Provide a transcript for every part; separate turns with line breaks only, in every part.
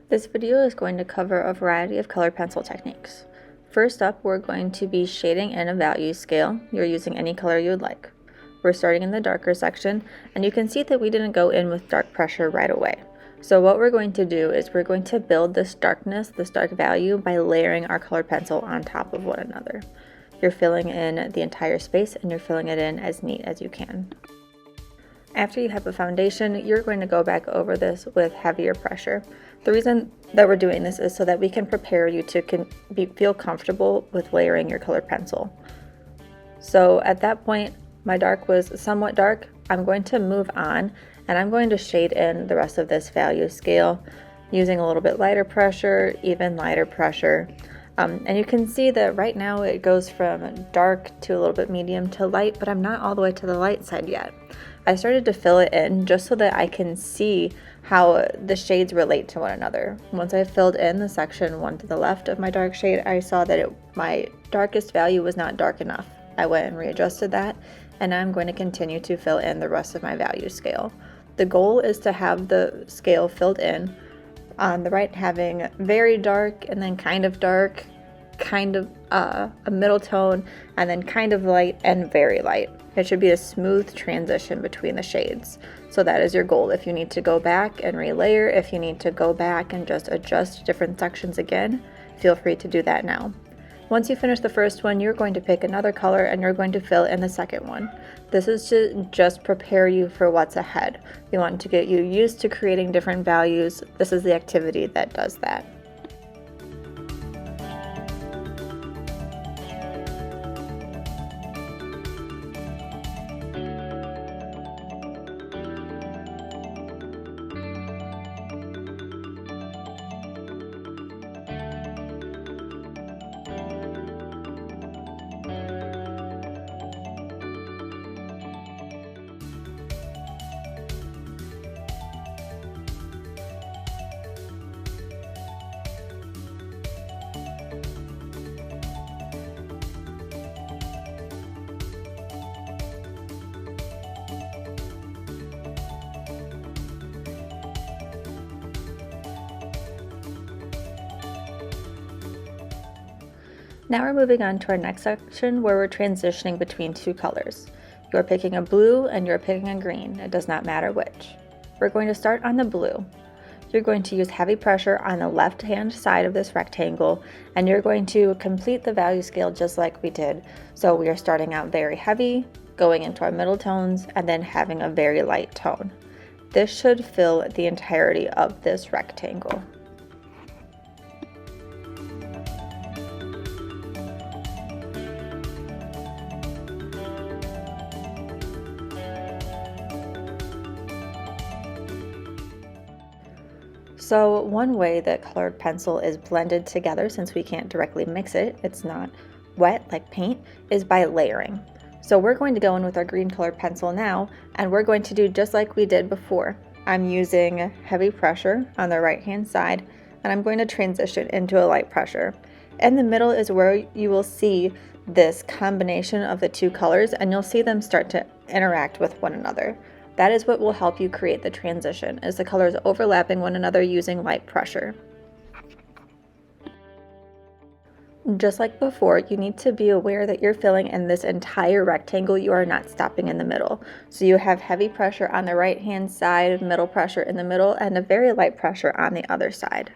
This video is going to cover a variety of colored pencil techniques. First up, we're going to be shading in a value scale. You're using any color you would like. We're starting in the darker section, and you can see that we didn't go in with dark pressure right away. So what we're going to do is we're going to build this darkness, this dark value, by layering our colored pencil on top of one another. You're filling in the entire space, and you're filling it in as neat as you can. After you have a foundation, you're going to go back over this with heavier pressure. The reason that we're doing this is so that we can prepare you to feel comfortable with layering your colored pencil. So at that point, my dark was somewhat dark. I'm going to move on, and I'm going to shade in the rest of this value scale using a little bit lighter pressure, even lighter pressure. And you can see that right now it goes from dark to a little bit medium to light, but I'm not all the way to the light side yet. I started to fill it in just so that I can see how the shades relate to one another. Once I filled in the section one to the left of my dark shade, I saw that my darkest value was not dark enough. I went and readjusted that, and now I'm going to continue to fill in the rest of my value scale. The goal is to have the scale filled in on the right, having very dark and then kind of dark, kind of a middle tone, and then kind of light and very light. It should be a smooth transition between the shades. So that is your goal. If you need to go back and relayer, if you need to go back and just adjust different sections again, feel free to do that now. Once you finish the first one, you're going to pick another color and you're going to fill in the second one. This is to just prepare you for what's ahead. We want to get you used to creating different values. This is the activity that does that. Now we're moving on to our next section where we're transitioning between two colors. You're picking a blue and you're picking a green. It does not matter which. We're going to start on the blue. You're going to use heavy pressure on the left-hand side of this rectangle, and you're going to complete the value scale just like we did. So we are starting out very heavy, going into our middle tones, and then having a very light tone. This should fill the entirety of this rectangle. So one way that colored pencil is blended together, since we can't directly mix it, it's not wet like paint, is by layering. So we're going to go in with our green colored pencil now, and we're going to do just like we did before. I'm using heavy pressure on the right hand side, and I'm going to transition into a light pressure. In the middle is where you will see this combination of the two colors, and you'll see them start to interact with one another. That is what will help you create the transition, is the colors overlapping one another using light pressure. Just like before, you need to be aware that you're filling in this entire rectangle. You are not stopping in the middle. So you have heavy pressure on the right hand side, middle pressure in the middle, and a very light pressure on the other side.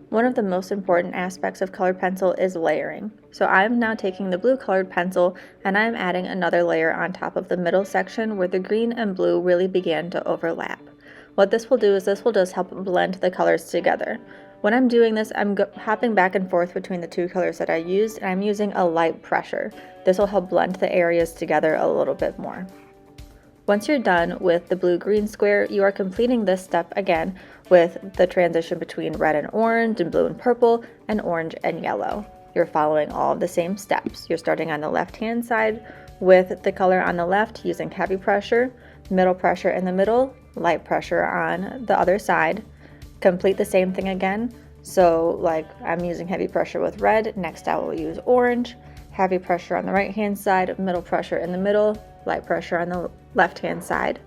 One of the most important aspects of colored pencil is layering. So I'm now taking the blue colored pencil and I'm adding another layer on top of the middle section where the green and blue really began to overlap. What this will do is this will just help blend the colors together. When I'm doing this, I'm hopping back and forth between the two colors that I used, and I'm using a light pressure. This will help blend the areas together a little bit more. Once you're done with the blue-green square, you are completing this step again with the transition between red and orange, and blue and purple, and orange and yellow. You're following all of the same steps. You're starting on the left-hand side with the color on the left using heavy pressure, middle pressure in the middle, light pressure on the other side. Complete the same thing again. So like I'm using heavy pressure with red, next I will use orange, heavy pressure on the right-hand side, middle pressure in the middle, light pressure on the left-hand side.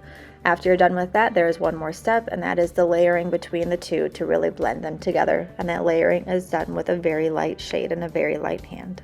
After you're done with that, there is one more step, and that is the layering between the two to really blend them together. And that layering is done with a very light shade and a very light hand.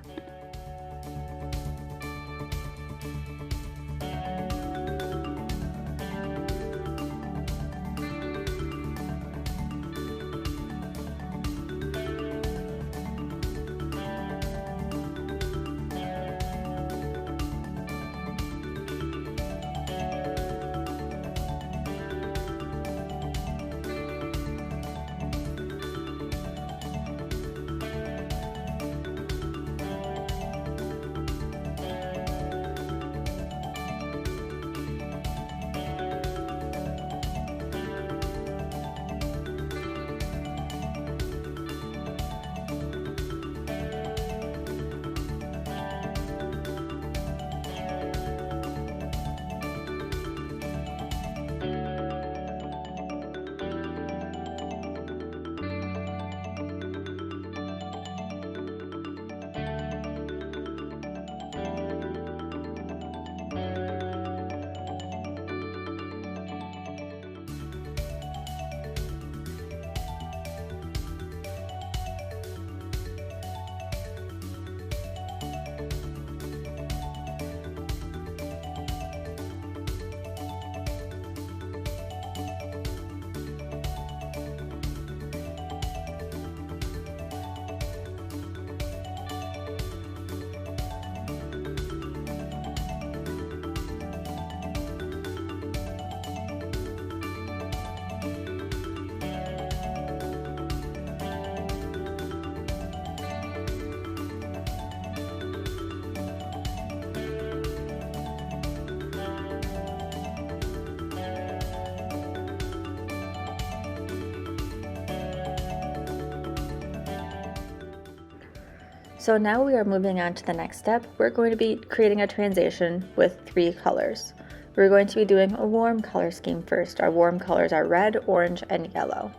So now we are moving on to the next step. We're going to be creating a transition with 3 colors. We're going to be doing a warm color scheme first. Our warm colors are red, orange, and yellow.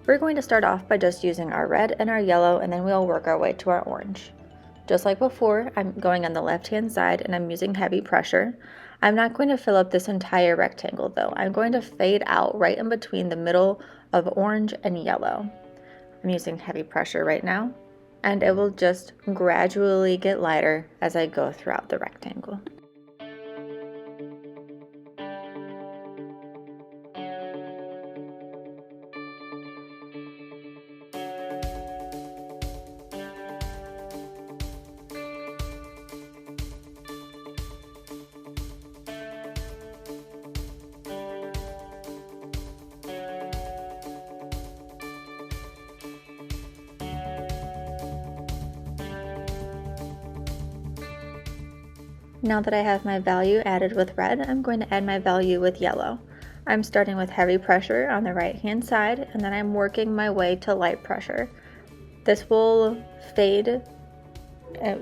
We're going to start off by just using our red and our yellow, and then we'll work our way to our orange. Just like before, I'm going on the left-hand side and I'm using heavy pressure. I'm not going to fill up this entire rectangle though. I'm going to fade out right in between the middle of orange and yellow. I'm using heavy pressure right now, and it will just gradually get lighter as I go throughout the rectangle. Now that I have my value added with red, I'm going to add my value with yellow. I'm starting with heavy pressure on the right hand side, and then I'm working my way to light pressure. This will fade.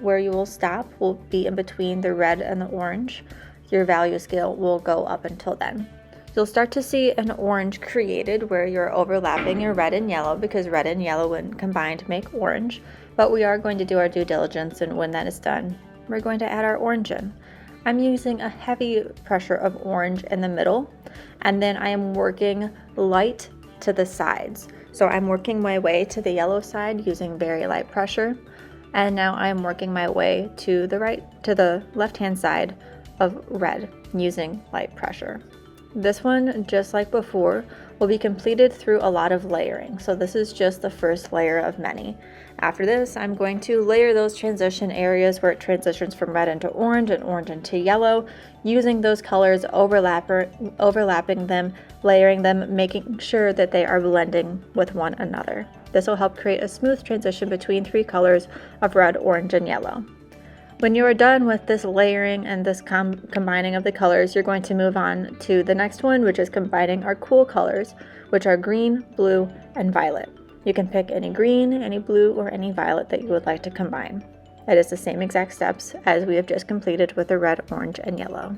Where you will stop will be in between the red and the orange. Your value scale will go up until then. You'll start to see an orange created where you're overlapping your red and yellow, because red and yellow when combined make orange, but we are going to do our due diligence, and when that is done, we're going to add our orange in. I'm using a heavy pressure of orange in the middle, and then I am working light to the sides. So I'm working my way to the yellow side using very light pressure, and now I'm working my way to the left-hand side of red using light pressure. This one, just like before, will be completed through a lot of layering. So this is just the first layer of many. After this, I'm going to layer those transition areas where it transitions from red into orange and orange into yellow, using those colors, overlapping them, layering them, making sure that they are blending with one another. This will help create a smooth transition between 3 colors of red, orange, and yellow. When you are done with this layering and this combining of the colors, you're going to move on to the next one, which is combining our cool colors, which are green, blue, and violet. You can pick any green, any blue, or any violet that you would like to combine. It is the same exact steps as we have just completed with the red, orange, and yellow.